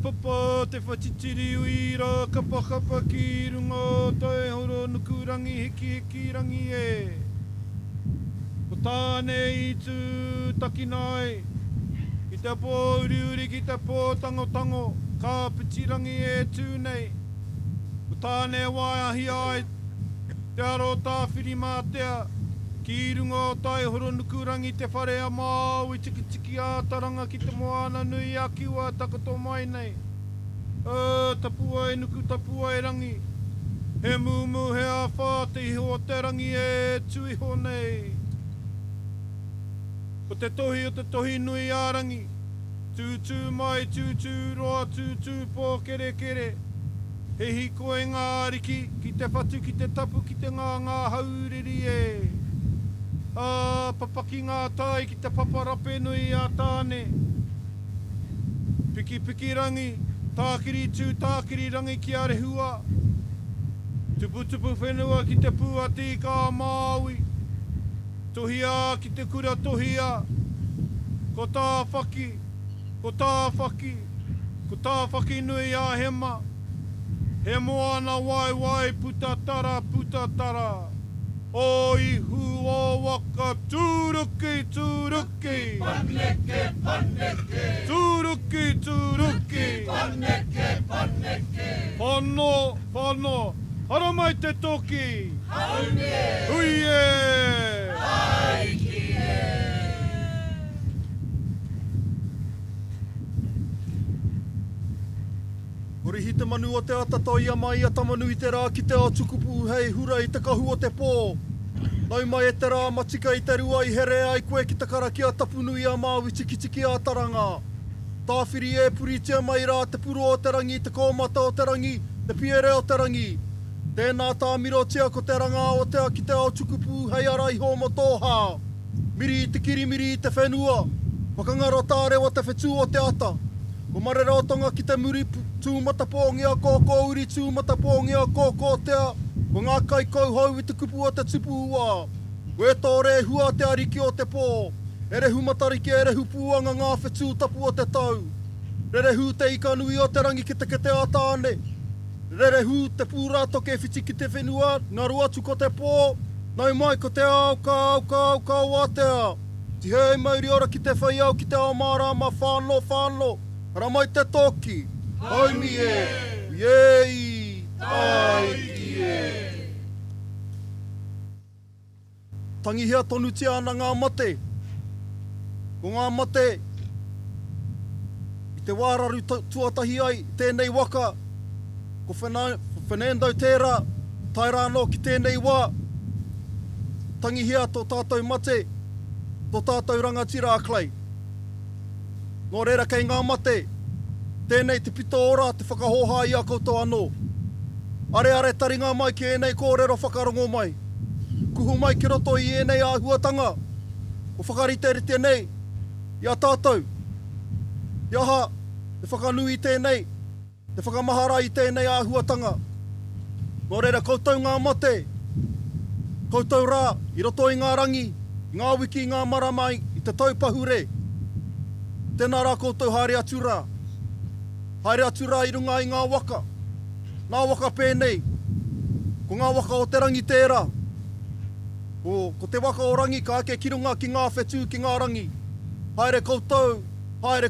papa te whatitiri uira kapakapa ki rungo toi horo nukurangi hiki rangi e. Ko tāne i tū takinai, ki te pō uri ki te pō tango, ka pitirangi e tūnei. Ko tāne waiahi ai, te aro tāwhiri mātea, ki rungo tai horo nukurangi te whare a māui tiki ātaranga ki te moana nui a kiwa takoto mai nei. Tapuai nuku tapuai rangi, he mumu he a whā te iho te rangi e tui ho nei. Ko te tohi o te tohi nui a rangi, tūtū mai, tūtū roa, tūtū pō kere. He hikoe ngā riki, ki te whatu, ki te tapu, ki te ngā hauriri e. Papaki ngā tai ki te paparape nui a tāne. Piki rangi, tākiri tū tākiri rangi ki a rehua. Tupu whenua ki te puati ka Māui. Tohia ki te kura tohia. Ko tā whaki nui a hema. He moana wai puta tara. Oi hu o waka tūruki. Paneke. Tūruki. Paneke. Whano. Hara mai te toki. Haune. Huie. Haikie. Orihi te manu o te atata ia mai a tamanu i te rā ki te atukupu hei hura i te kahu o te pō. Nau mai e te rā matika i te rua i here ai koe ki te karaki a tapunu i a Māui tiki a taranga. Tāwhiri e puritia mai rā te puro o te rangi, te kōmata o te rangi, te piere o te rangi. Tēnā tā miro tia ko te ranga o te ki te atukupu hei ara i homo tōhā. Miri i te kiri, miri i te whenua. Whakangaro tā rewa te whetū o te ata. Ko marera o tonga ki te muri tūmata pōngia kōkō uri tūmata pōngia kōkō tea. Ko ngā kai kau hau i te kupu o te tupu ua. Koe tō re hua te ariki o te pō. E rehu matariki e rehu pūanga ngā whetū tapu o te tau. Re rehu te ikanui o te rangi ki te kete a tāne. Re rehu te pūrā toke whiti ki te whenua. Ngā ruatu ko te pō. Nau mai ko te auka wātea. Tihei mauri ora ki te whai au ki te ao mārama whāno. Hara mai te toki. Haumi e. Iei. Taiki e. Tangihia tonu tia ana ngā mate. Ko ngā mate. I te wāraru tuatahi ai, tēnei waka. Ko Fernando Pereira, tai rāno ki tēnei wā. Tangihia tō tātou mate. Tō tātou rangatira Ōrākei. Nō reira kei ngā mate. Tēnei te pito ora te whakahoha i a koutou anō. Are taringa mai ki enei kōrero whakarongo mai. Kuhu mai ki roto i enei āhuatanga. O whakariteri nei. Ia tātou. Iaha, te whakanui tēnei. Te whakamahara i tēnei āhuatanga. Nō reira koutou ngā mate. Koutou rā, i roto i ngā rangi. Ngā wiki, ngā maramai, i te taupahure. Tēnā rā koutou haere atu rā. Haere atu rā i runga i ngā waka. Ngā waka pēnei. Ko ngā waka o te rangi tērā. Ko te waka o rangi ka ake ki runga ki ngā whetū ki ngā rangi. Haere koutou, haere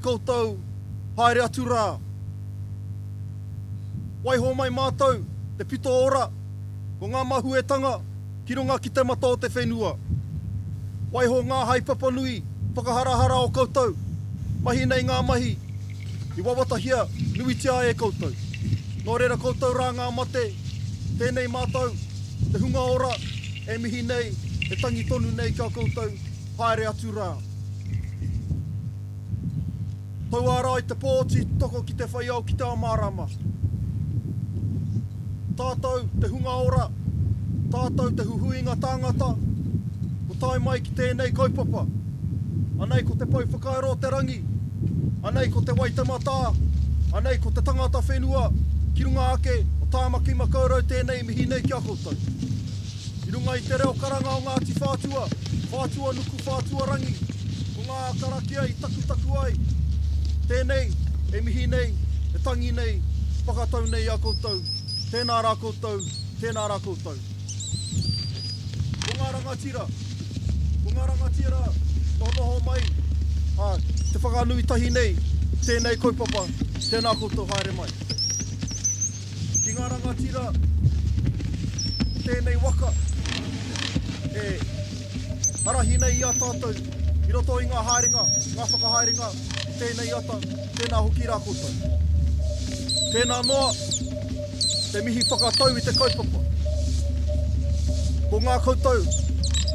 atu rā. Waiho mai mātou, te pito ora. Ko ngā mahuetanga ki runga ki te mata o te whenua. Waiho ngā haipapa nui, whakaharahara o koutou. Mahi nei ngā mahi. I wawatahia, nui tia e koutou. Nō reira koutou rā ngā mate. Tēnei mātou, te hunga ora, e mihi nei, e tangi tonu nei kia koutou, haere atu rā. Tau ārā i te pōti toko ki te whaiau ki te amārama. Tātou te hunga ora, tātou te huhuinga tāngata, o tai mai ki tēnei kaupapa. Anei ko te pau whakaero te rangi, anei ko te waitamata, anei ko te tangata whenua, ki runga ake o tāmaki makaurau tēnei mihi nei kia koutou. I runga i te reo karanga o Ngāti Whātua, Whātua nuku Whātua rangi, ko ngā karakia i taku ai. Tēnei, e mihi nei, e tangi nei, whakatau nei a koutou, tēnā rā koutou, tēnā rā koutou. Ko ngā rangatira, noho mai, te whakanui tahi nei, tēnei kaupapa, tēnā koutou haere mai. Ki ngā rangatira, tēnei waka, e arahi nei i a tātou, i roto i ngā haerenga, ngā whakahaerenga, tēnei ata, tēnā hoki rā koutou. Tēnā noa, te mihi whakatau i te kaupapa. Ko ngā koutou,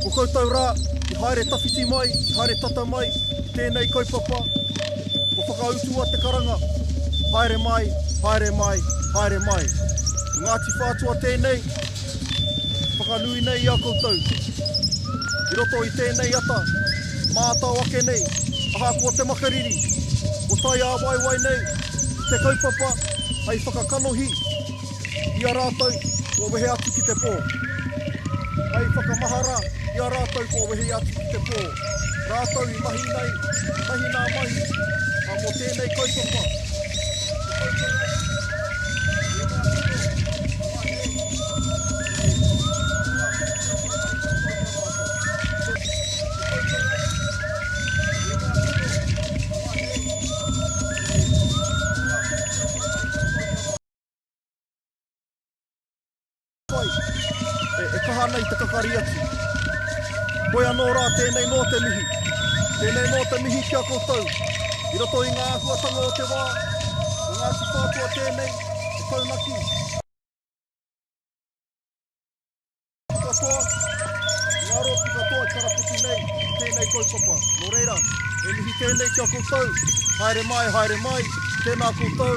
ko koutou rā, i haere tawhiti mai, i haere tata mai, i tēnei kaupapa, ko whakautua te karanga, haere mai, haere mai, haere mai. Ngāti Whātua tēnei, whakanui nei i a koutou. I roto i tēnei ata, mātau ake nei, aha ko te makariri, o tai a waiwai nei, te kaupapa, hei whakakanohi, i a rātou, ko wehe atu ki te pō. Hei whakamahara, i a rātou, ko wehe atu ki te pō. Rātou i mahi nei, mahi nā mahi, a mo tēnei kaupapa. E kaha nei te kakari atu. Koe anō rā tēnei nō te mihi. Tēnei nō te mihi kia koutou. I roto i ngā ahuatanga o te wā. O Ngāti Whātua tēnei, e taunaki. Katoa, ngā roki katoa i karaputi nei, tēnei kaupapa. Nō reira, e mihi tēnei kia koutou. Haere mai, tēnā koutou,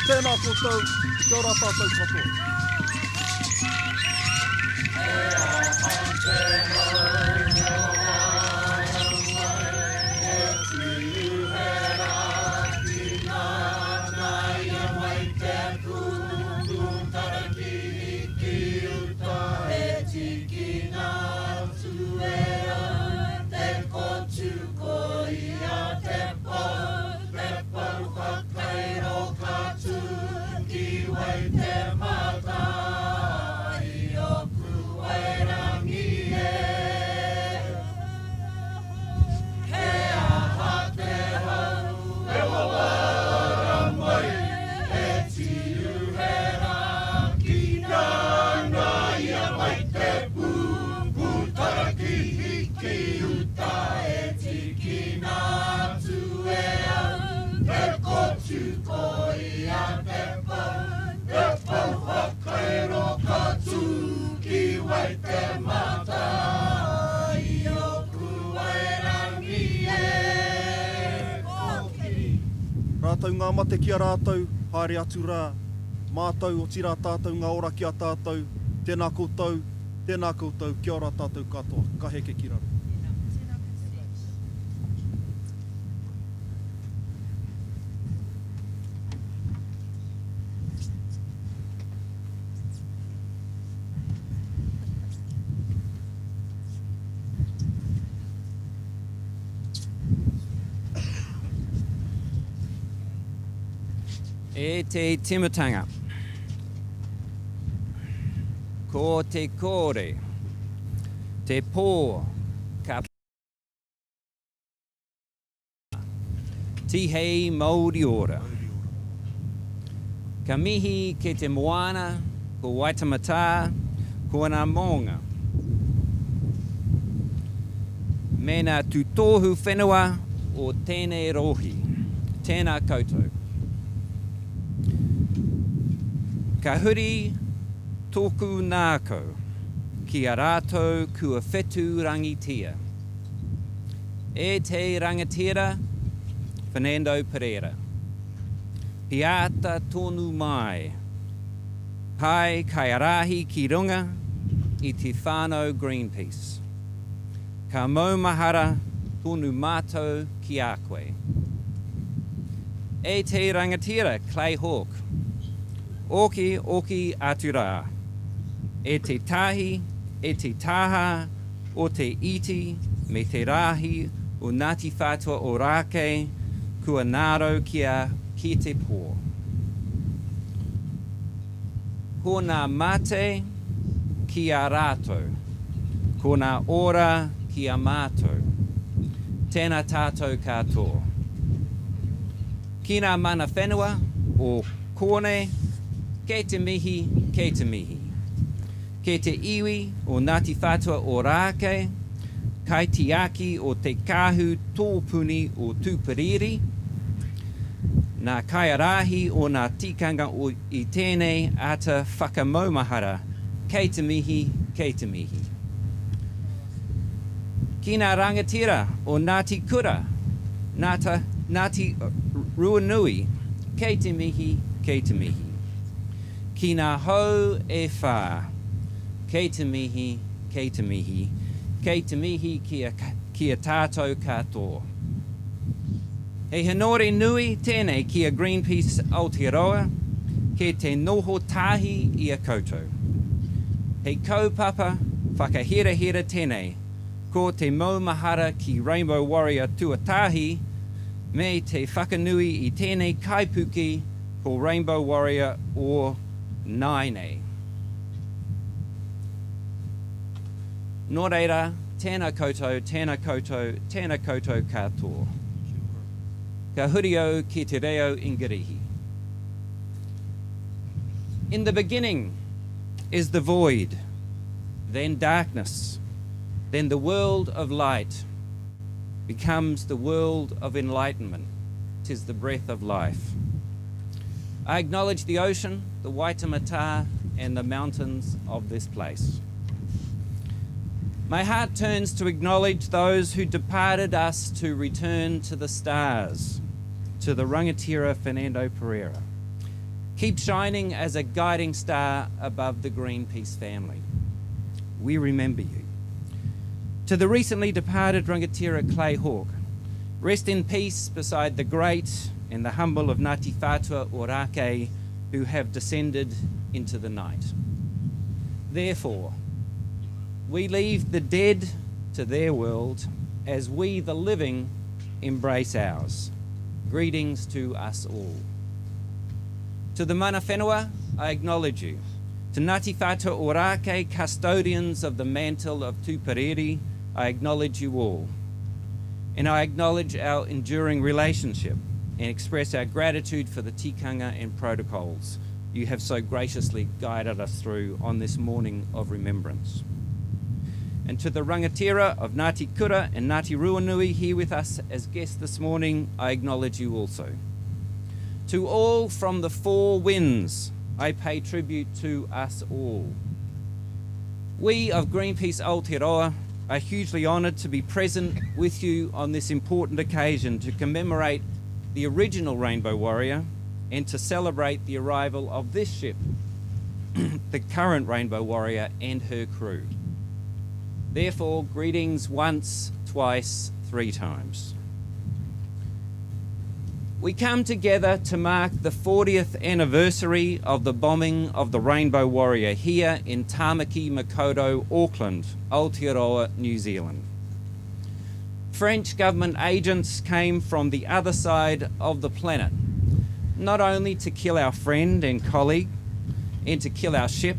kia ora tātou katoa. Rātou ngā mate ki a rātou, haere atu rā, mātou o tira tātou ngā ora ki a tātou, tēnā koutou, kia ora tātou katoa, ka heke ki raro. E te timatanga, ko te kore, te pō, ka tihei Māori ora. Ka mihi ke te moana, ko Waitamata, ko ngā maunga. Me nā tūtohu whenua o tēnei rohi, tēnā koutou. Ka huri tōku nākau ki a rātou kua whetū rangitia. E te rangatira, Fernando Pereira. Hiata tonu mai. Pai kai arahi ki runga i te whānau Greenpeace. Ka maumahara tonu mātou ki a koe. E te rangatira, Clay Hawke. Oki atu rā. E te tahi, e te taha, o te iti, me te rahi, o Ngati Whātua Ōrākei, kua nāro ki te pō. ko ngā mate ki a rātou, ko ngā ora ki a mātou, tēnā tātou katoa. Ki ngā mana whenua o kone, kei te mihi, kei te mihi. Kei te iwi o Ngāti Whātua Ōrākei, kai te aki o te kāhu tōpuni o Tūpiriri, nā kaiarahi o ngā tikanga o I tēnei ata whakamaumahara, kei te mihi, kei te mihi. Ki ngā rangatira o Ngāti Kura, Ngāti Ruanui, kei te mihi, kei te mihi. Ki ngā hou e whā, kei te mihi, kei te mihi, kei te mihi ki a tātou katoa. Hei hanore nui tēnei ki a Greenpeace Aotearoa, ke te noho tāhi I a koutou. Hei kaupapa whakahera tēnei, ko te maumahara ki Rainbow Warrior tuatahi, me te whakanui I tēnei kaipuki ko Rainbow Warrior o Nainei. Nō reira, tēnā koutou, tēnā koutou, tēnā koutou katoa. Ka hurio ki te reo ingarihi. In the beginning is the void, then darkness, then the world of light becomes the world of enlightenment. 'Tis the breath of life. I acknowledge the ocean, the Waitemata, and the mountains of this place. My heart turns to acknowledge those who departed us to return to the stars, to the rangatira Fernando Pereira. Keep shining as a guiding star above the Greenpeace family. We remember you. To the recently departed rangatira Clay Hawke, rest in peace beside the great and the humble of Ngati Whātua Ōrākei who have descended into the night. Therefore, we leave the dead to their world as we, the living, embrace ours. Greetings to us all. To the mana whenua, I acknowledge you. To Ngati Whātua Ōrākei, custodians of the mantle of Tūpiriri, I acknowledge you all. And I acknowledge our enduring relationship and express our gratitude for the tikanga and protocols you have so graciously guided us through on this morning of remembrance. And to the rangatira of Ngāti Kura and Ngāti Ruanui here with us as guests this morning, I acknowledge you also. To all from the four winds, I pay tribute to us all. We of Greenpeace Aotearoa are hugely honoured to be present with you on this important occasion to commemorate the original Rainbow Warrior and to celebrate the arrival of this ship, the current Rainbow Warrior and her crew. Therefore, greetings once, twice, three times. We come together to mark the 40th anniversary of the bombing of the Rainbow Warrior here in Tāmaki Makaurau, Auckland, Aotearoa, New Zealand. French government agents came from the other side of the planet, not only to kill our friend and colleague and to kill our ship,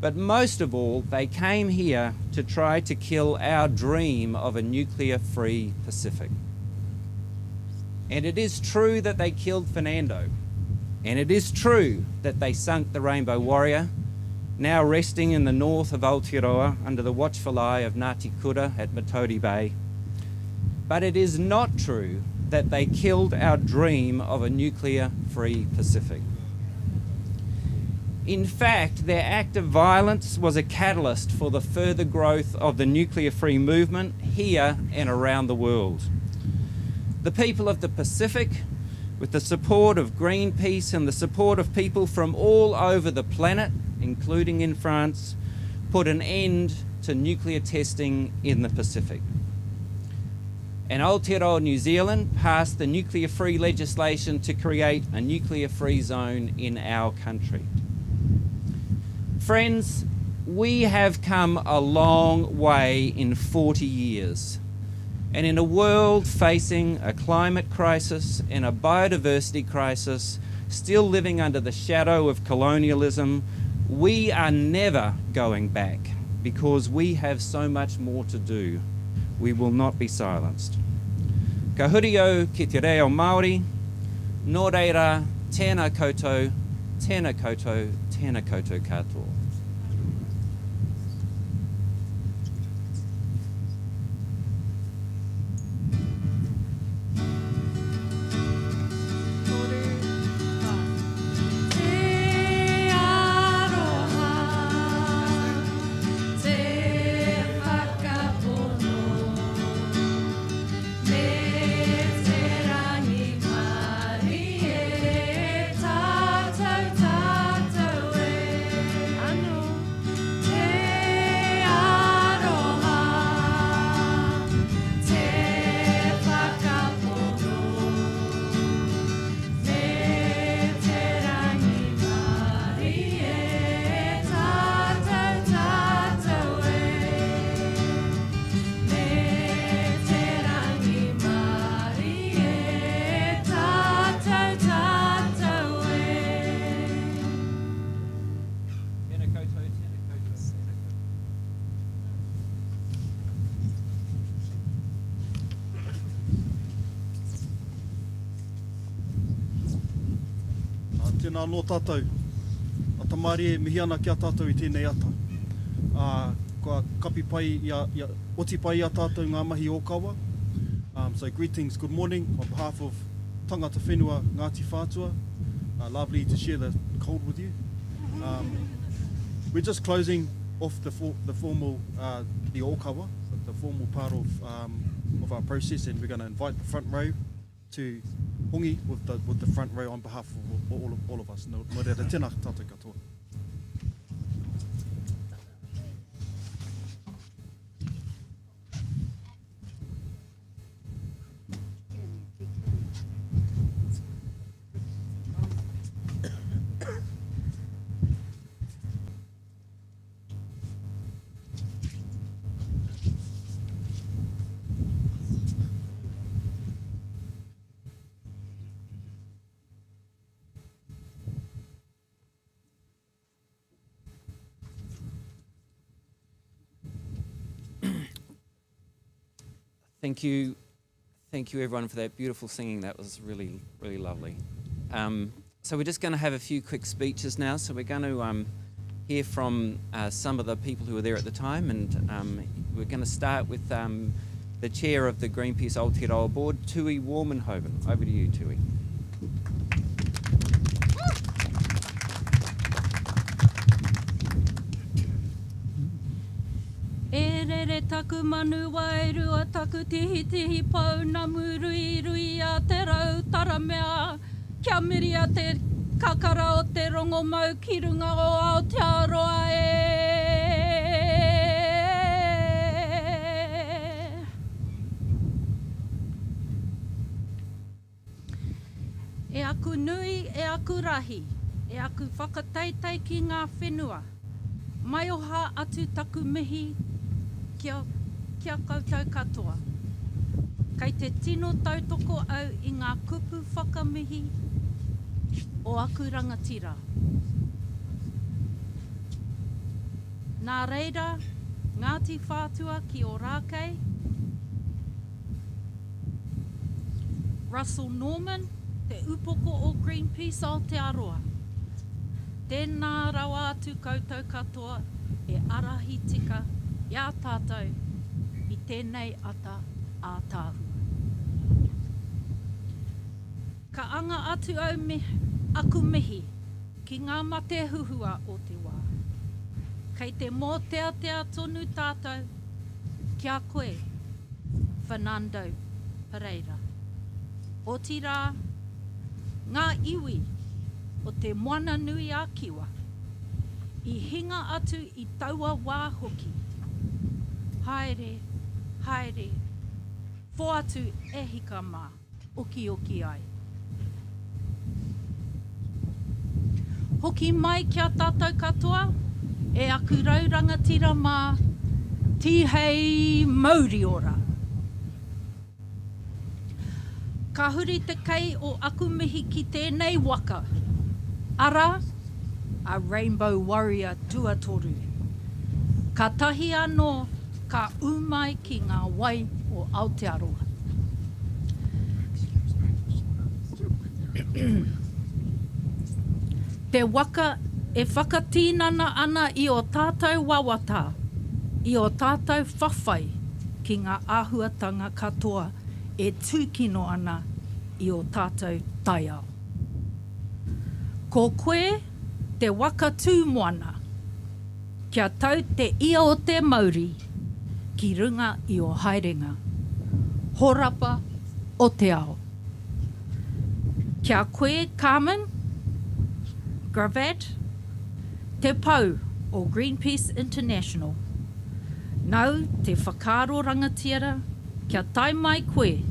but most of all, they came here to try to kill our dream of a nuclear-free Pacific. And it is true that they killed Fernando. And it is true that they sunk the Rainbow Warrior, now resting in the north of Aotearoa under the watchful eye of Ngāti Kura at Matauri Bay. But it is not true that they killed our dream of a nuclear-free Pacific. In fact, their act of violence was a catalyst for the further growth of the nuclear-free movement here and around the world. The people of the Pacific, with the support of Greenpeace and the support of people from all over the planet, including in France, put an end to nuclear testing in the Pacific. And Aotearoa, New Zealand passed the nuclear-free legislation to create a nuclear-free zone in our country. Friends, we have come a long way in 40 years. And in a world facing a climate crisis and a biodiversity crisis, still living under the shadow of colonialism, We are never going back because we have so much more to do. We will not be silenced. Ka huri ki te reo Māori, nō reira, tēnā koutou, tēnā koutou, tēnā koutou katoa. Tēnā anō tātou. A tamari e mihi ana ki a tātou I tēnei ata. Kua kapi pai, oti pai a tātou ngā mahi ōkawa. So greetings, good morning, on behalf of tangata whenua Ngāti Whātua. Lovely to share the cold with you. We're just closing off the formal, the ōkawa, the formal part of our process, and we're going to invite the front row to hongi with the front row on behalf of all of us. Nō reira, tēnā tātou katoa. Thank you everyone for that beautiful singing. That was really, really lovely. So we're just going to have a few quick speeches now. So we're going to hear from some of the people who were there at the time, and we're going to start with the chair of the Greenpeace Aotearoa board, Tui Warmenhoven. Over to you, Tui. E taku manu wai rua taku tihi tihi pau na murui rui a te rau taramea kia miri a te kakara o te rongo mau ki runga o Aotearoa E aku nui, e aku rahi, e aku whakataitei ki ngā whenua. Mai oha atu taku mihi kia koutou katoa. Kei te tino tautoko au I ngā kupu whakamihi o aku rangatira. Nā reira, Ngāti Whātua ki Ōrākei, Russel Norman, te upoko o Greenpeace Aotearoa. Tēnā rawa atu koutou katoa e arahi tika ia tātou I tēnei ata ātāhua. Ka anga atu aku mihi ki ngā mate huhua o te wā. Kei te mōtea tonu tātou kia koe, Fernando Pereira. O tira, ngā iwi o te moana nui a kiwa, I hinga atu I taua wā hoki. Haere, haere, fō atu e hika mā, oki ai. Hoki mai kia tātou katoa, e aku raurangatira mā, tihei mauriora. Ka huri te kei o aku mihi ki tēnei waka. Ara, a rainbow warrior tuatoru. Ka tahi anō ka umai ki ngā wai o Aotearoa. Te waka e whakatīnana ana i o tātou wawata, i o tātou whawhai ki ngā āhuatanga katoa e tūkino ana i o tātou taiao. Ko koe te waka tūmoana, kia tau te ia o te mauri ki runga i o haerenga. Horapa o te ao. Kia koe, Carmen Gravatt, te pau o Greenpeace International. Nau te whakaaro rangatira, kia tai mai koe,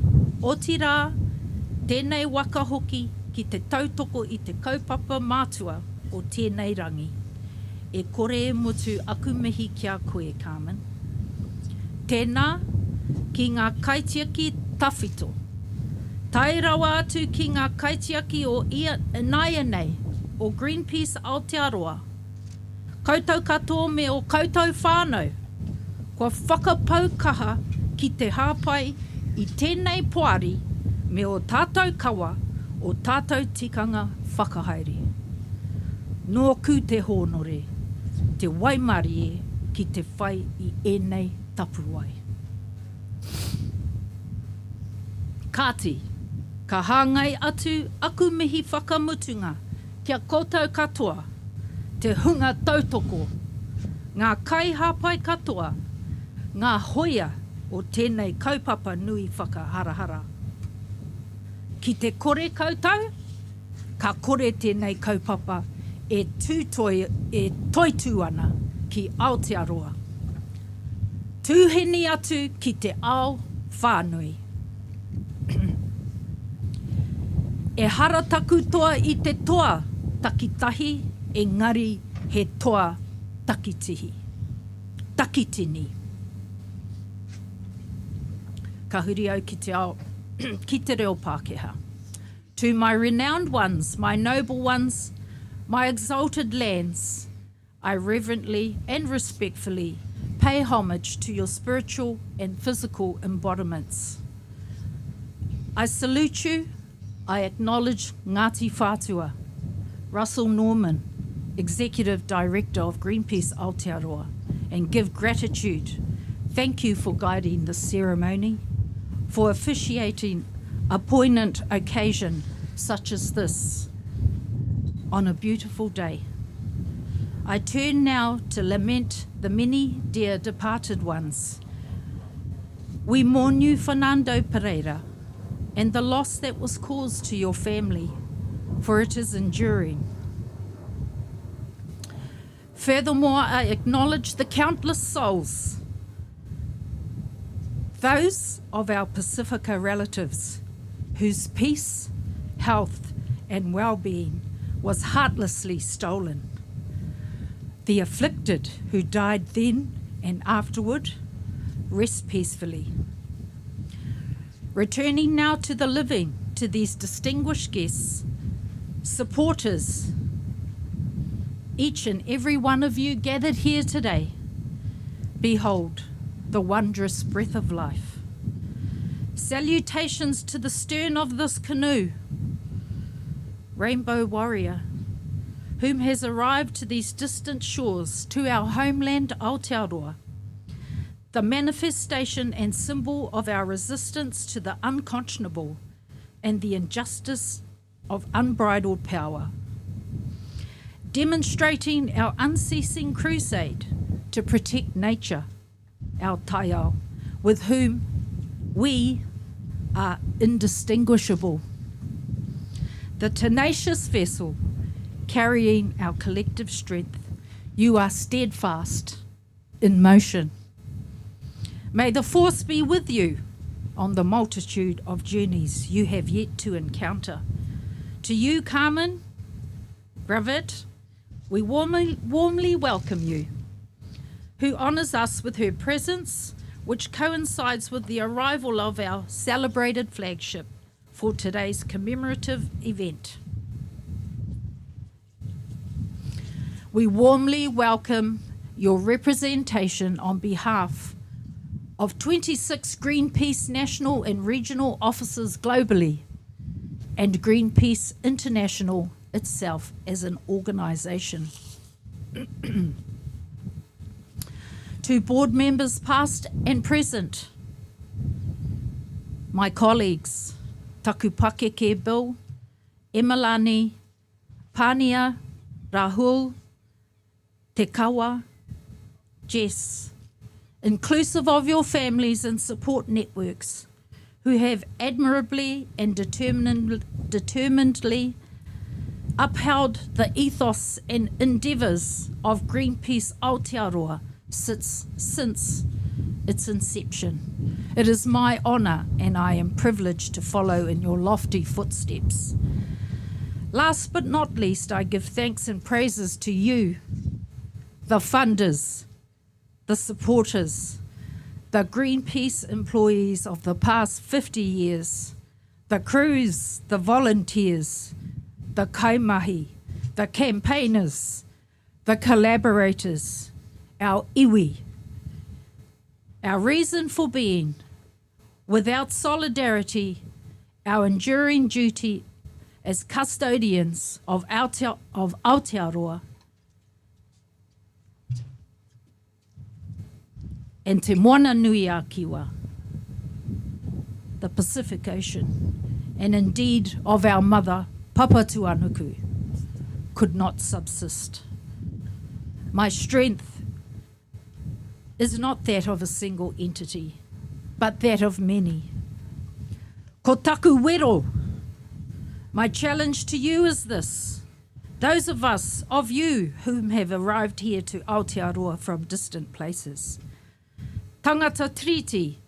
o tira, tēnei waka hoki ki te tautoko i te kaupapa mātua o tēnei rangi. E kore e mutu aku mihi kia koe, Carmen. Tēnā, ki ngā kaitiaki tawhito. Tai rawa atu ki ngā kaitiaki o Naianei, o Greenpeace Aotearoa. Koutou katoa me o koutou whānau. Kua whakapau kaha ki te hāpai i tēnei poari me o tātou kawa o tātou tikanga whakahaere. Nō ku te hōnore, te waimari e ki te whai i ēnei tapuai. Kāti, ka hāngai atu aku mihi whakamutunga kia koutou katoa, te hunga tautoko, ngā kai hāpai katoa, ngā hoia o tēnei kaupapa nui whakaharahara. Ki te kore koutou, ka kore tēnei kaupapa e toitu ana ki Aotearoa. Tūheni atu ki te ao whānui. E harataku toa i te toa takitahi, engari he toa takitini. Ka huri au ki te ao, ki te reo Pākehā. To my renowned ones, my noble ones, my exalted lands, I reverently and respectfully pay homage to your spiritual and physical embodiments. I salute you. I acknowledge Ngāti Whātua, Russel Norman, Executive Director of Greenpeace Aotearoa, and give gratitude. Thank you for guiding this ceremony, for officiating a poignant occasion such as this on a beautiful day. I turn now to lament the many dear departed ones. We mourn you, Fernando Pereira, and the loss that was caused to your family, for it is enduring. Furthermore, I acknowledge the countless souls, those of our Pacifica relatives, whose peace, health, and well-being was heartlessly stolen. The afflicted who died then and afterward, rest peacefully. Returning now to the living, to these distinguished guests, supporters, each and every one of you gathered here today, behold the wondrous breath of life. Salutations to the stern of this canoe, Rainbow Warrior, whom has arrived to these distant shores, to our homeland Aotearoa, the manifestation and symbol of our resistance to the unconscionable and the injustice of unbridled power, demonstrating our unceasing crusade to protect nature, our taiao, with whom we are indistinguishable. The tenacious vessel carrying our collective strength, you are steadfast in motion. May the force be with you on the multitude of journeys you have yet to encounter. To you, Carmen Gravatt, we warmly welcome you, who honours us with her presence, which coincides with the arrival of our celebrated flagship for today's commemorative event. We warmly welcome your representation on behalf of 26 Greenpeace national and regional offices globally and Greenpeace International itself as an organisation. To board members past and present, my colleagues, Taku Pakeke Bill, Emalani, Pania, Rahul, Te Kawa, Jess, inclusive of your families and support networks who have admirably and determinedly upheld the ethos and endeavours of Greenpeace Aotearoa since its inception. It is my honour and I am privileged to follow in your lofty footsteps. Last but not least, I give thanks and praises to you, the funders, the supporters, the Greenpeace employees of the past 50 years, the crews, the volunteers, the kaimahi, the campaigners, the collaborators, our iwi, our reason for being. Without solidarity, our enduring duty as custodians of Aotearoa and Te Moana Nui a Kiwa, the Pacific Ocean, and indeed of our mother, Papatuanuku, could not subsist. My strength is not that of a single entity, but that of many. Ko taku wero. My challenge to you is this. Those of us, of you, whom have arrived here to Aotearoa from distant places. Tangata triti,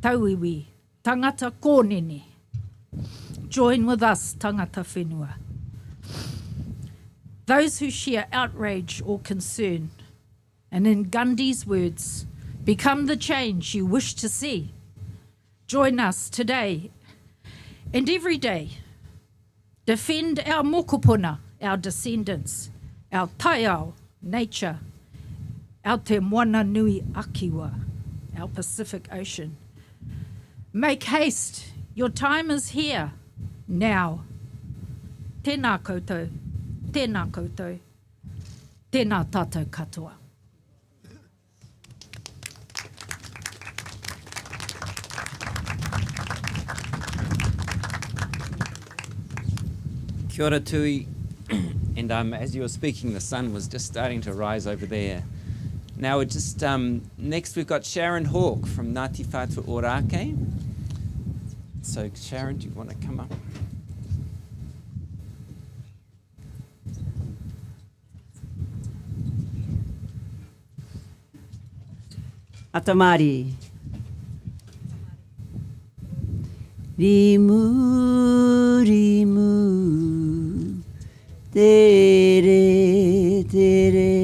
tauiwi, tangata kōnene. Join with us, tangata whenua. Those who share outrage or concern, and in Gandhi's words, become the change you wish to see. Join us today and every day. Defend our mokopuna, our descendants, our taiao, nature, our te moana nui akiwa, our Pacific Ocean. Make haste, your time is here, now. Tēnā koutou, tēnā koutou, tēnā tātou katoa. Kia ora Tui, and as you were speaking, the sun was just starting to rise over there. Now, next we've got Sharon Hawke from Ngāti Ōrākei. So, Sharon, do you want to come up? Atamari. Rimu, rimu, tere, tere,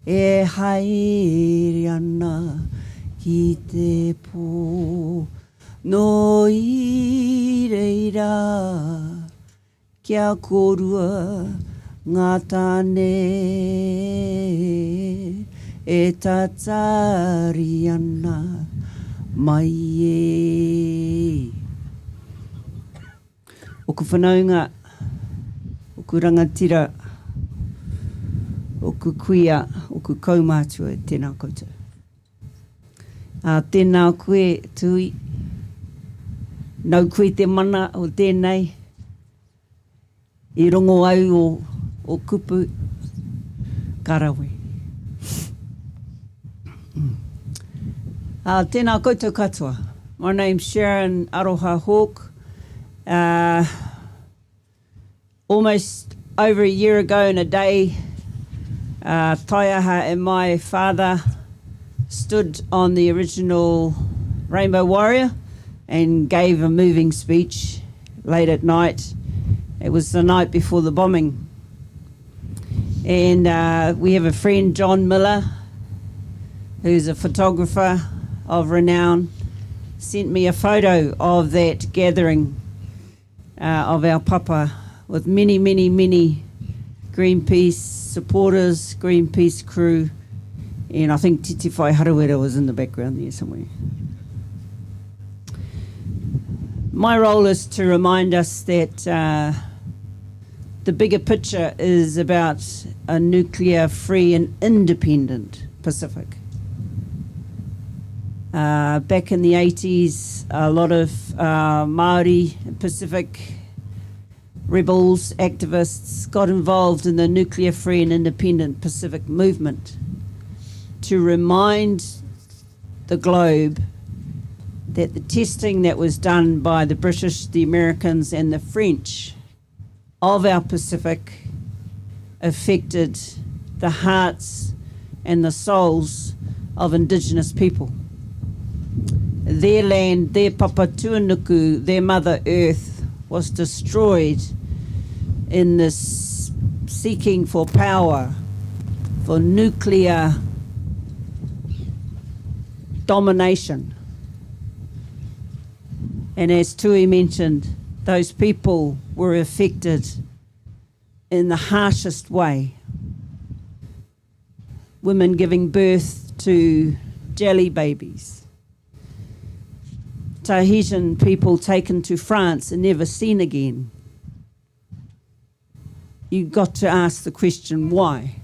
e haere ana ki te pō, no i reira, kia korua ngātane, e tatari ana, mai e. Oku whanaunga, oku rangatira, oku kuia, oku kaumātua, tēnā koutou. Tēnā koe, Tui, nau koe te mana o tēnei, I rongo au o kupu, karawe. Tēnā koutou katoa. My name's Sharon Aroha Hawke. Almost over a year ago in a day, Taiaha and my father stood on the original Rainbow Warrior and gave a moving speech late at night. It was the night before the bombing. And we have a friend, John Miller, who's a photographer of renown, sent me a photo of that gathering of our papa with many, many, many Greenpeace supporters, Greenpeace crew, and I think Titi Whai Harawera was in the background there somewhere. My role is to remind us that the bigger picture is about a nuclear-free and independent Pacific. Back in the 80s, a lot of Māori Pacific rebels, activists got involved in the nuclear-free and independent Pacific movement to remind the globe that the testing that was done by the British, the Americans and the French of our Pacific affected the hearts and the souls of Indigenous people. Their land, their papatuanuku, their Mother Earth was destroyed in this seeking for power, for nuclear domination. And as Tui mentioned, those people were affected in the harshest way. Women giving birth to jelly babies. Tahitian people taken to France and never seen again. You've got to ask the question, why?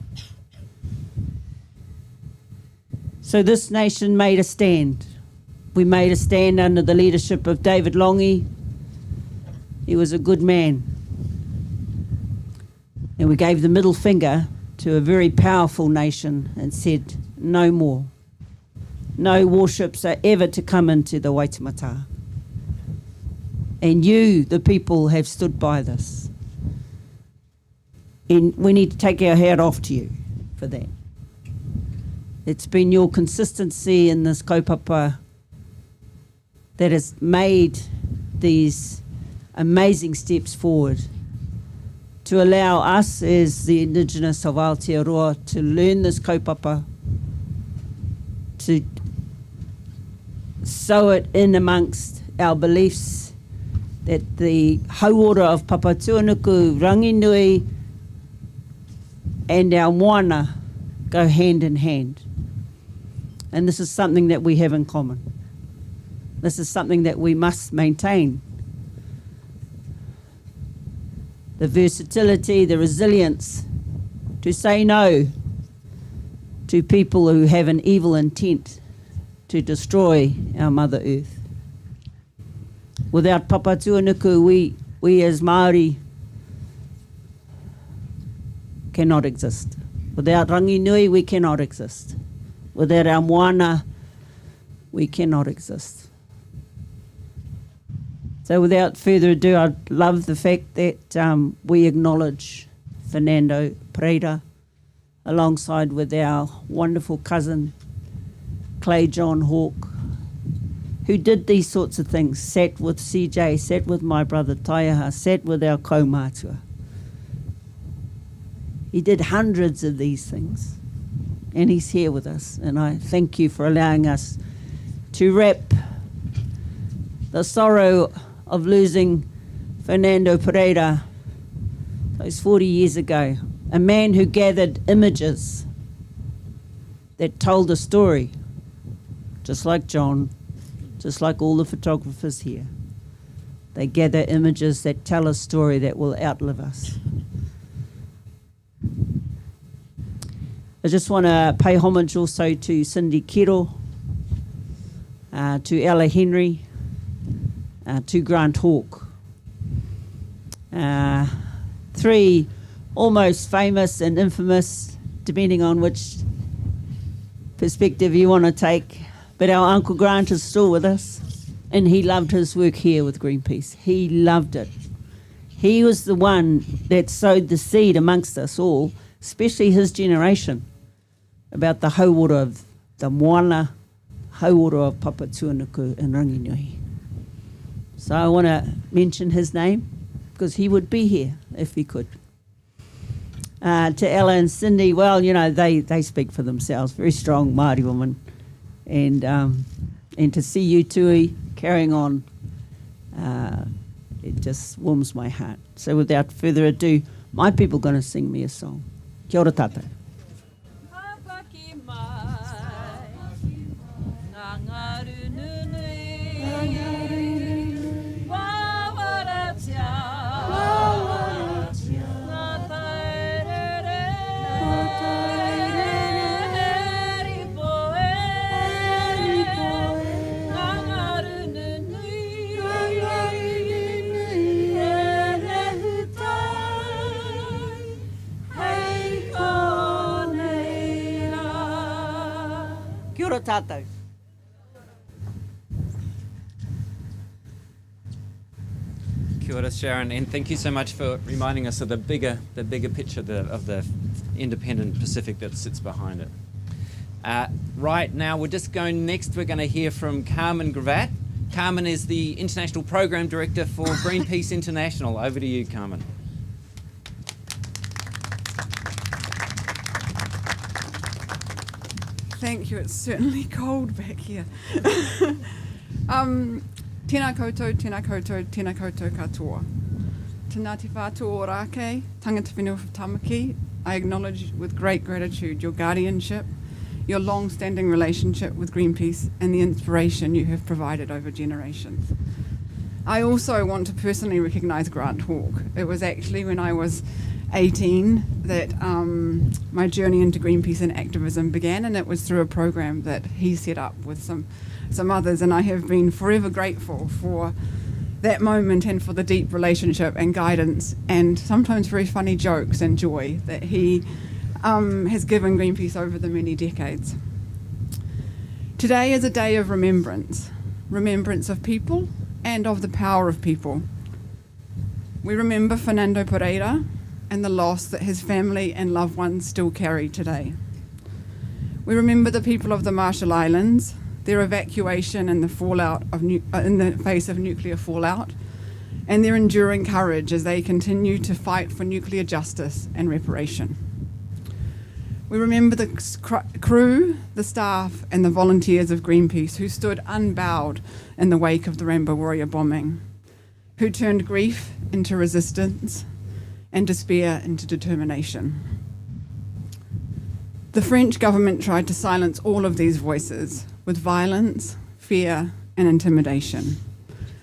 So this nation made a stand. We made a stand under the leadership of David Longi. He was a good man. And we gave the middle finger to a very powerful nation and said, no more. No warships are ever to come into the Waitemata. And you, the people, have stood by this. And we need to take our hat off to you for that. It's been your consistency in this kaupapa that has made these amazing steps forward to allow us as the Indigenous of Aotearoa to learn this kaupapa, to sow it in amongst our beliefs that the hauora of Papatuanuku, Ranginui and our moana go hand in hand. And this is something that we have in common. This is something that we must maintain. The versatility, the resilience to say no to people who have an evil intent to destroy our Mother Earth. Without Papatuanuku, we as Māori cannot exist. Without Ranginui, we cannot exist. Without our moana, we cannot exist. So without further ado, I love the fact that we acknowledge Fernando Pereira alongside with our wonderful cousin, Clay John Hawke, who did these sorts of things, sat with CJ, sat with my brother Taiaha, sat with our kaumātua. He did hundreds of these things, and he's here with us. And I thank you for allowing us to wrap the sorrow of losing Fernando Pereira those 40 years ago, a man who gathered images that told a story, just like John, just like all the photographers here. They gather images that tell a story that will outlive us. I just want to pay homage also to Cindy Kero, to Ella Henry, to Grant Hawke. Three almost famous and infamous, depending on which perspective you want to take. But our Uncle Grant is still with us, and he loved his work here with Greenpeace. He loved it. He was the one that sowed the seed amongst us all, especially his generation, about the hauora of the moana, hauora of Papatuanuku and Ranginui. So I want to mention his name, because he would be here if he could. To Ella and Cindy, well, you know, they speak for themselves, very strong Māori woman. And to see you, Tui, carrying on, it just warms my heart. So without further ado, my people are going to sing me a song. Kia ora tātou. Kia ora tātou. Kia ora, Sharon, and thank you so much for reminding us of the bigger picture of the independent Pacific that sits behind it. Right now, we're going to hear from Carmen Gravatt. Carmen is the International Program Director for Greenpeace International. Over to you, Carmen. Thank you. It's certainly cold back here. Tēnā koutou, tēnā koutou, tēnā koutou katoa. Te Ngāti Whātua Ōrākei, tangata whenua tamaki, I acknowledge with great gratitude your guardianship, your long-standing relationship with Greenpeace and the inspiration you have provided over generations. I also want to personally recognise Grant Hawke. It was actually when I was 18 that my journey into Greenpeace and activism began, and it was through a program that he set up with some others, and I have been forever grateful for that moment and for the deep relationship and guidance and sometimes very funny jokes and joy that he has given Greenpeace over the many decades. Today is a day of remembrance of people and of the power of people. We remember Fernando Pereira and the loss that his family and loved ones still carry today. We remember the people of the Marshall Islands, their evacuation and the fallout in the face of nuclear fallout, and their enduring courage as they continue to fight for nuclear justice and reparation. We remember the crew, the staff, and the volunteers of Greenpeace who stood unbowed in the wake of the Rainbow Warrior bombing, who turned grief into resistance and despair into determination. The French government tried to silence all of these voices with violence, fear, and intimidation,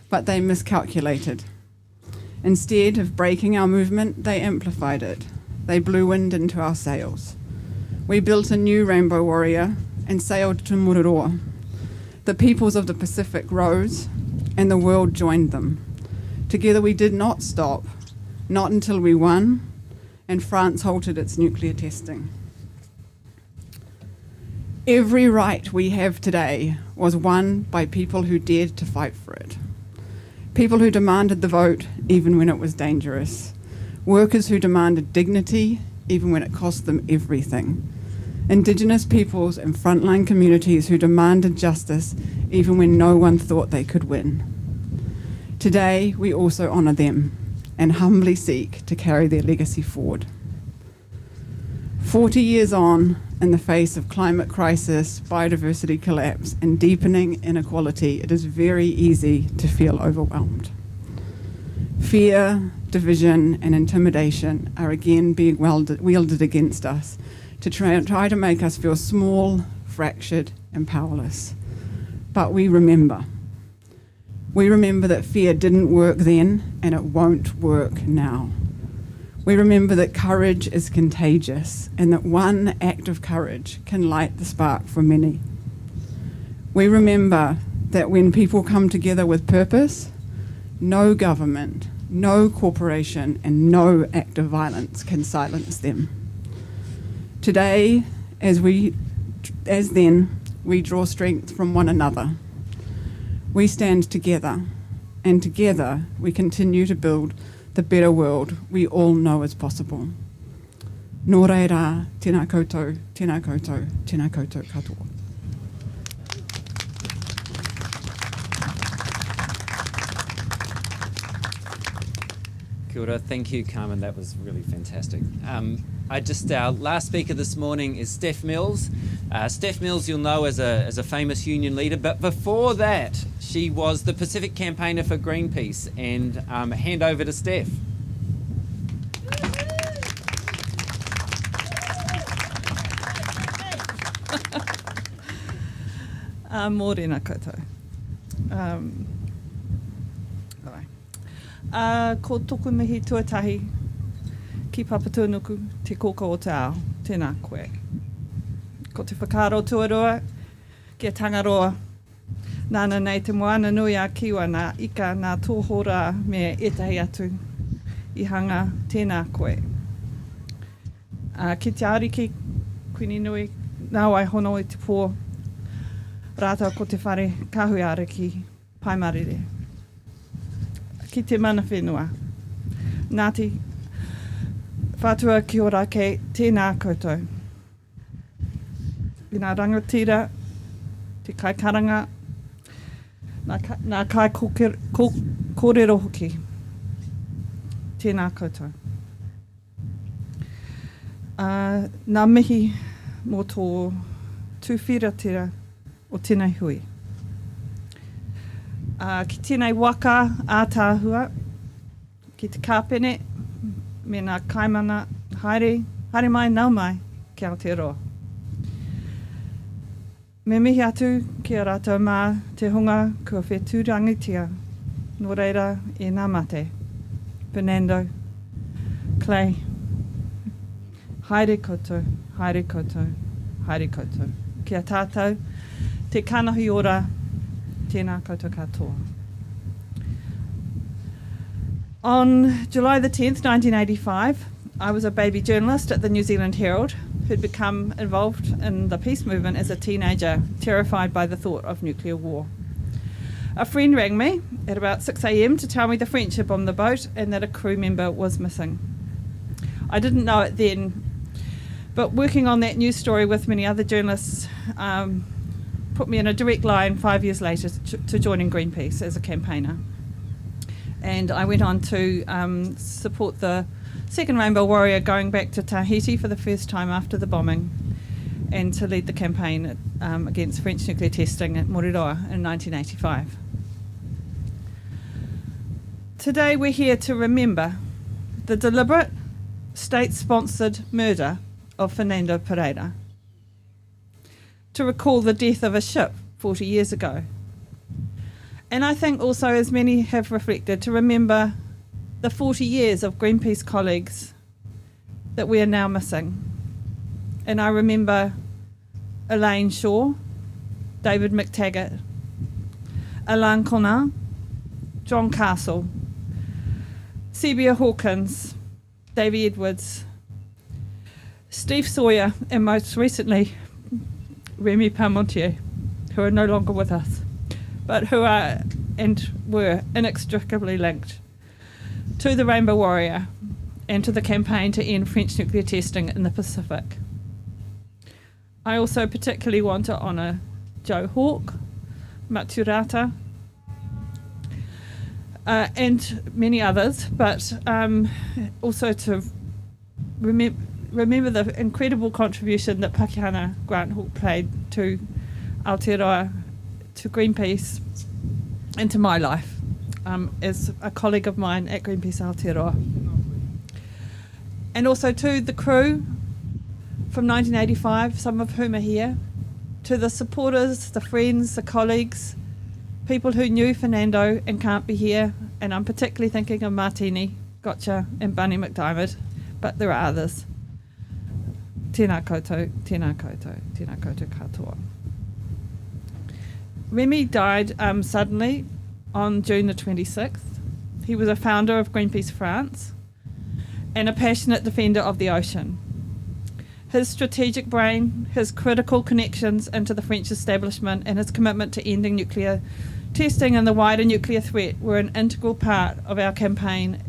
but they miscalculated. Instead of breaking our movement, they amplified it. They blew wind into our sails. We built a new Rainbow Warrior and sailed to Mururoa. The peoples of the Pacific rose, and the world joined them. Together we did not stop, not until we won, and France halted its nuclear testing. Every right we have today was won by people who dared to fight for it. People who demanded the vote even when it was dangerous. Workers who demanded dignity even when it cost them everything. Indigenous peoples and frontline communities who demanded justice even when no one thought they could win. Today we also honour them and humbly seek to carry their legacy forward. 40 years on, in the face of climate crisis, biodiversity collapse, and deepening inequality, it is very easy to feel overwhelmed. Fear, division, and intimidation are again being wielded against us to try to make us feel small, fractured, and powerless. But we remember. We remember that fear didn't work then, and it won't work now. We remember that courage is contagious and that one act of courage can light the spark for many. We remember that when people come together with purpose, no government, no corporation, and no act of violence can silence them. Today, as then, we draw strength from one another. We stand together, and together we continue to build the better world we all know is possible. Nō reira, tēnā koutou, tēnā koutou, tēnā koutou katoa. Kia ora. Thank you, Carmen. That was really fantastic. Our last speaker this morning is Steph Mills. Steph Mills, you'll know as a famous union leader, but before that, she was the Pacific campaigner for Greenpeace. And hand over to Steph. Mōrena koutou. Ko toku mihi tuatahi ki Papatūnuku te kōka o te ao, tēnā koe. Ko te whakaaro tuarua, kia tangaroa. Nāna nei te moana nui a kiwa nā ika nā tōhora me etahi atu I hanga tēnā koe. Ki te ariki, kuini nui, nā wai hono I te pō, rātau ko te whare kahui ariki, paimarire. Ki te mana whenua. Ngāti, Whātua ki Ōrākei, tēnā koutou. I ngā rangatira, te kai karanga, nā kai kōrero hoki. Tēnā koutou. Nā mihi mō tō tūwhiratira o tēnei hui. Ki tēnei waka ātāhua, ki te kāpene, me nā kaimana haere mai nau mai ki Aotearoa. Me mihi atu ki a rātou mā te hunga kua whetūrangitia, nō reira e nā mate, Fernando, Clay, haere koutou, haere koutou, haere koutou. Kia tātou, te kanahi ora, tēnā koutou katoa. On July the 10th, 1985, I was a baby journalist at the New Zealand Herald who'd become involved in the peace movement as a teenager, terrified by the thought of nuclear war. A friend rang me at about 6 a.m. to tell me the French had bombed the boat and that a crew member was missing. I didn't know it then, but working on that news story with many other journalists put me in a direct line 5 years later to joining Greenpeace as a campaigner. And I went on to support the second Rainbow Warrior going back to Tahiti for the first time after the bombing, and to lead the campaign against French nuclear testing at Moriroa in 1985. Today we're here to remember the deliberate, state-sponsored murder of Fernando Pereira, to recall the death of a ship 40 years ago. And I think also, as many have reflected, to remember the 40 years of Greenpeace colleagues that we are now missing. And I remember Elaine Shaw, David McTaggart, Alain Conan, John Castle, Sebia Hawkins, Davey Edwards, Steve Sawyer, and most recently Remy Parmentier, who are no longer with us, but who are and were inextricably linked to the Rainbow Warrior and to the campaign to end French nuclear testing in the Pacific. I also particularly want to honour Joe Hawke, Maturata, and many others, but also to remember the incredible contribution that Pakihana Grant Hawke played to Aotearoa, to Greenpeace, and to my life as a colleague of mine at Greenpeace Aotearoa. And also to the crew from 1985, some of whom are here, to the supporters, the friends, the colleagues, people who knew Fernando and can't be here, and I'm particularly thinking of Martini, Gotcha, and Bunny McDiarmid, but there are others. Tēnā koutou, tēnā koutou, tēnā koutou katoa. Remy died suddenly on June the 26th. He was a founder of Greenpeace France and a passionate defender of the ocean. His strategic brain, his critical connections into the French establishment, and his commitment to ending nuclear testing and the wider nuclear threat were an integral part of our campaign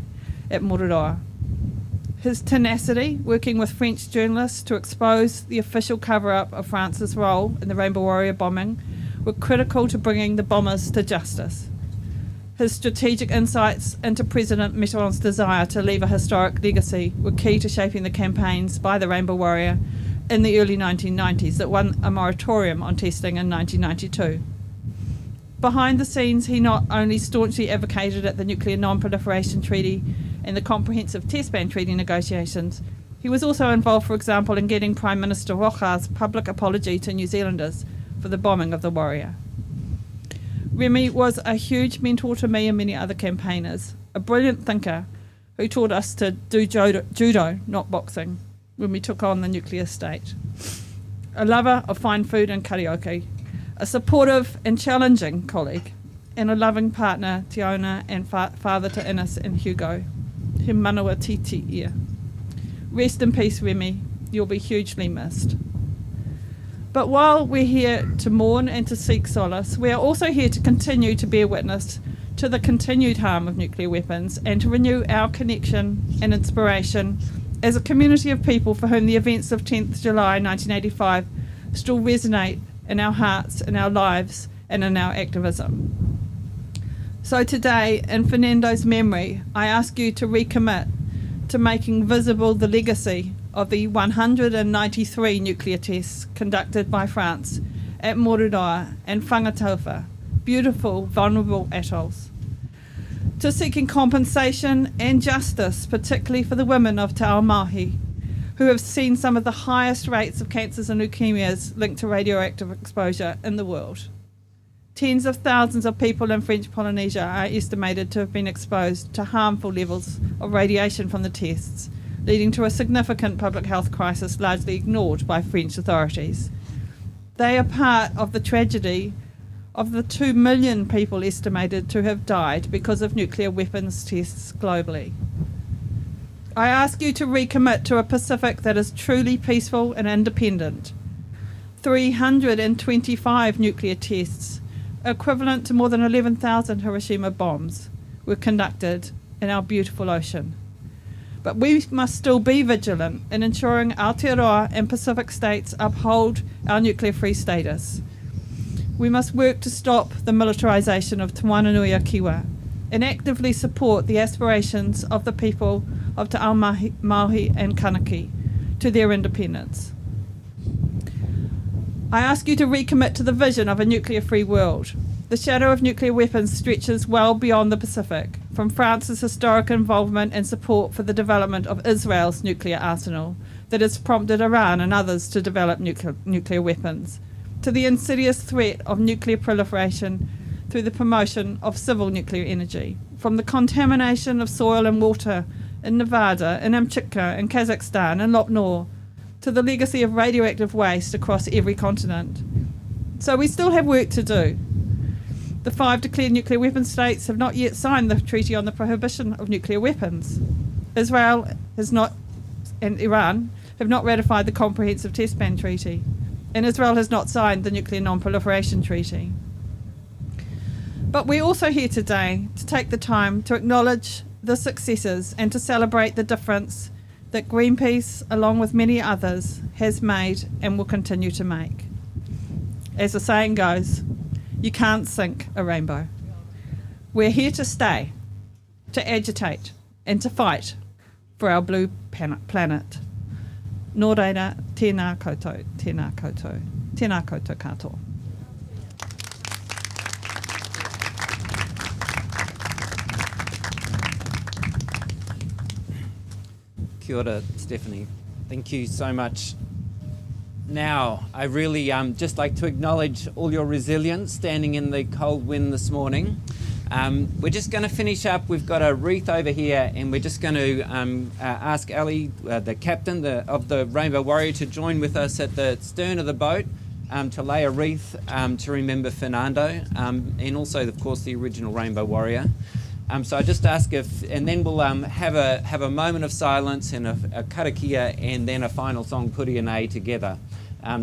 at Moriroa. His tenacity, working with French journalists to expose the official cover-up of France's role in the Rainbow Warrior bombing, were critical to bringing the bombers to justice. His strategic insights into President Mitterrand's desire to leave a historic legacy were key to shaping the campaigns by the Rainbow Warrior in the early 1990s that won a moratorium on testing in 1992. Behind the scenes, he not only staunchly advocated at the Nuclear Non-Proliferation Treaty and the Comprehensive Test Ban Treaty negotiations, he was also involved, for example, in getting Prime Minister Rocha's public apology to New Zealanders for the bombing of the Warrior. Remy was a huge mentor to me and many other campaigners, a brilliant thinker who taught us to do judo, not boxing, when we took on the nuclear state. A lover of fine food and karaoke, a supportive and challenging colleague, and a loving partner to Ona and father to Innes and Hugo. He manawa titi ia. Rest in peace, Remy. You'll be hugely missed. But while we're here to mourn and to seek solace, we are also here to continue to bear witness to the continued harm of nuclear weapons and to renew our connection and inspiration as a community of people for whom the events of 10th July 1985 still resonate in our hearts, in our lives, and in our activism. So today, in Fernando's memory, I ask you to recommit to making visible the legacy of the 193 nuclear tests conducted by France at Moruroa and Whangatauwha, beautiful, vulnerable atolls. To seeking compensation and justice, particularly for the women of Te Ao Mahi, who have seen some of the highest rates of cancers and leukemias linked to radioactive exposure in the world. Tens of thousands of people in French Polynesia are estimated to have been exposed to harmful levels of radiation from the tests, leading to a significant public health crisis largely ignored by French authorities. They are part of the tragedy of the 2 million people estimated to have died because of nuclear weapons tests globally. I ask you to recommit to a Pacific that is truly peaceful and independent. 325 nuclear tests, equivalent to more than 11,000 Hiroshima bombs, were conducted in our beautiful ocean. But we must still be vigilant in ensuring Aotearoa and Pacific states uphold our nuclear-free status. We must work to stop the militarisation of Te Whananui-a-Kiwa and actively support the aspirations of the people of Te Ao Mahi and Kanaki to their independence. I ask you to recommit to the vision of a nuclear-free world. The shadow of nuclear weapons stretches well beyond the Pacific, from France's historic involvement and support for the development of Israel's nuclear arsenal that has prompted Iran and others to develop nuclear weapons, to the insidious threat of nuclear proliferation through the promotion of civil nuclear energy, from the contamination of soil and water in Nevada, in Amchitka, in Kazakhstan, and Lop Nor, to the legacy of radioactive waste across every continent. So we still have work to do. The 5 declared nuclear weapon states have not yet signed the Treaty on the Prohibition of Nuclear Weapons. Israel has not, and Iran have not ratified the Comprehensive Test Ban Treaty, and Israel has not signed the Nuclear Non-Proliferation Treaty. But we're also here today to take the time to acknowledge the successes and to celebrate the difference that Greenpeace, along with many others, has made and will continue to make. As the saying goes, you can't sink a rainbow. We're here to stay, to agitate, and to fight for our blue planet. Nō reira, tēnā koutou, tēnā koutou, tēnā koutou katoa. Kia ora, Stephanie. Thank you so much. Now, I really just like to acknowledge all your resilience standing in the cold wind this morning. We're just going to finish up. We've got a wreath over here, and we're just going to ask Ali, the captain of the Rainbow Warrior, to join with us at the stern of the boat to lay a wreath to remember Fernando, and also, of course, the original Rainbow Warrior. So I just ask and then we'll have a moment of silence and a karakia, and then a final song, Purianei, together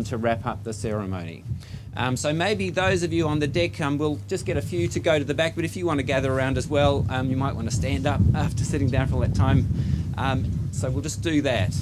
to wrap up the ceremony. So maybe those of you on the deck, we'll just get a few to go to the back, but if you want to gather around as well, you might want to stand up after sitting down for all that time. So we'll just do that.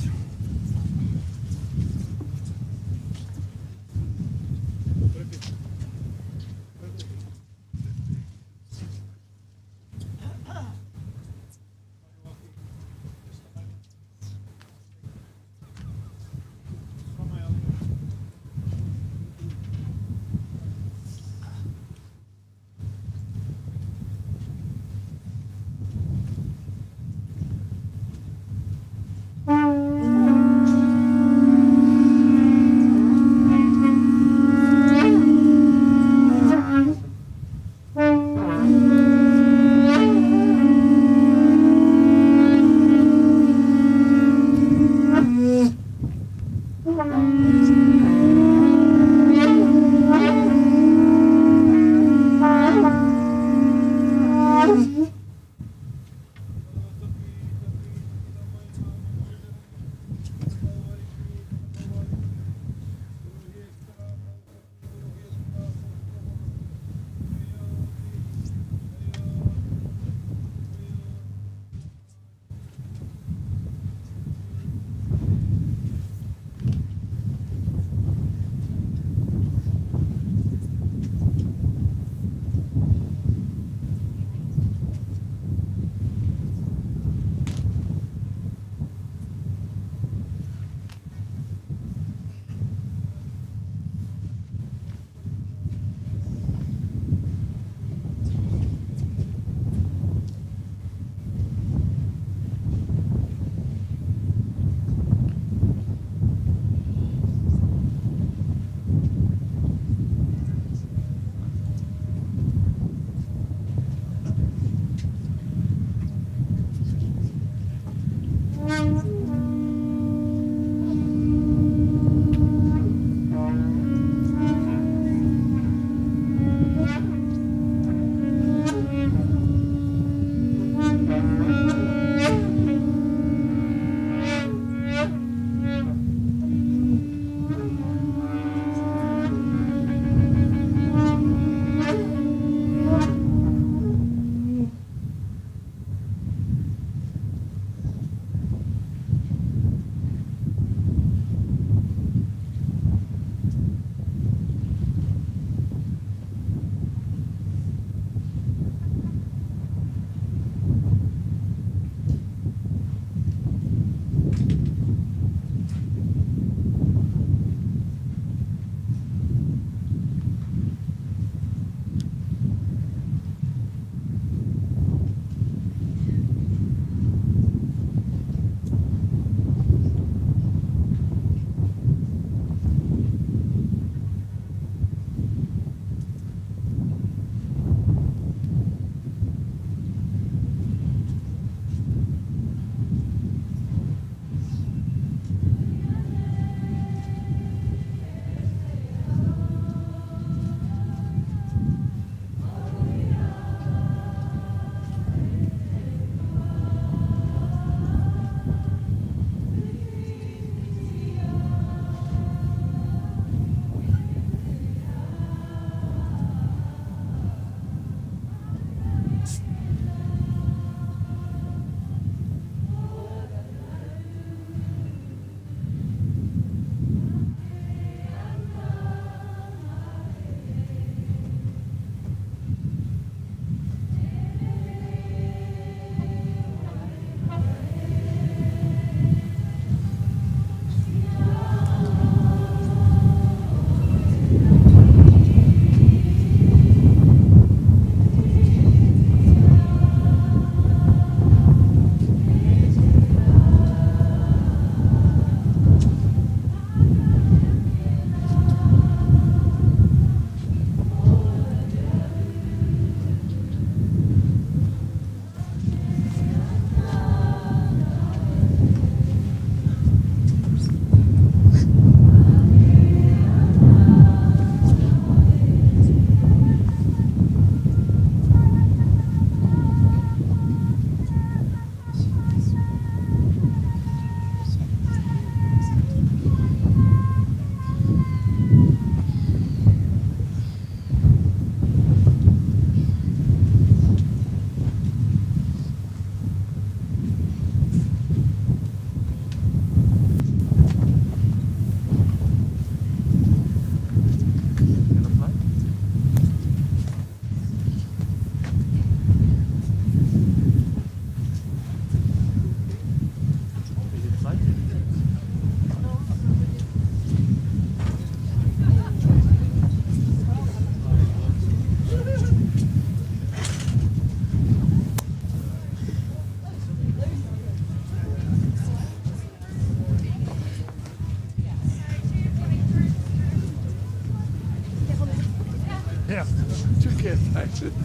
Campaign.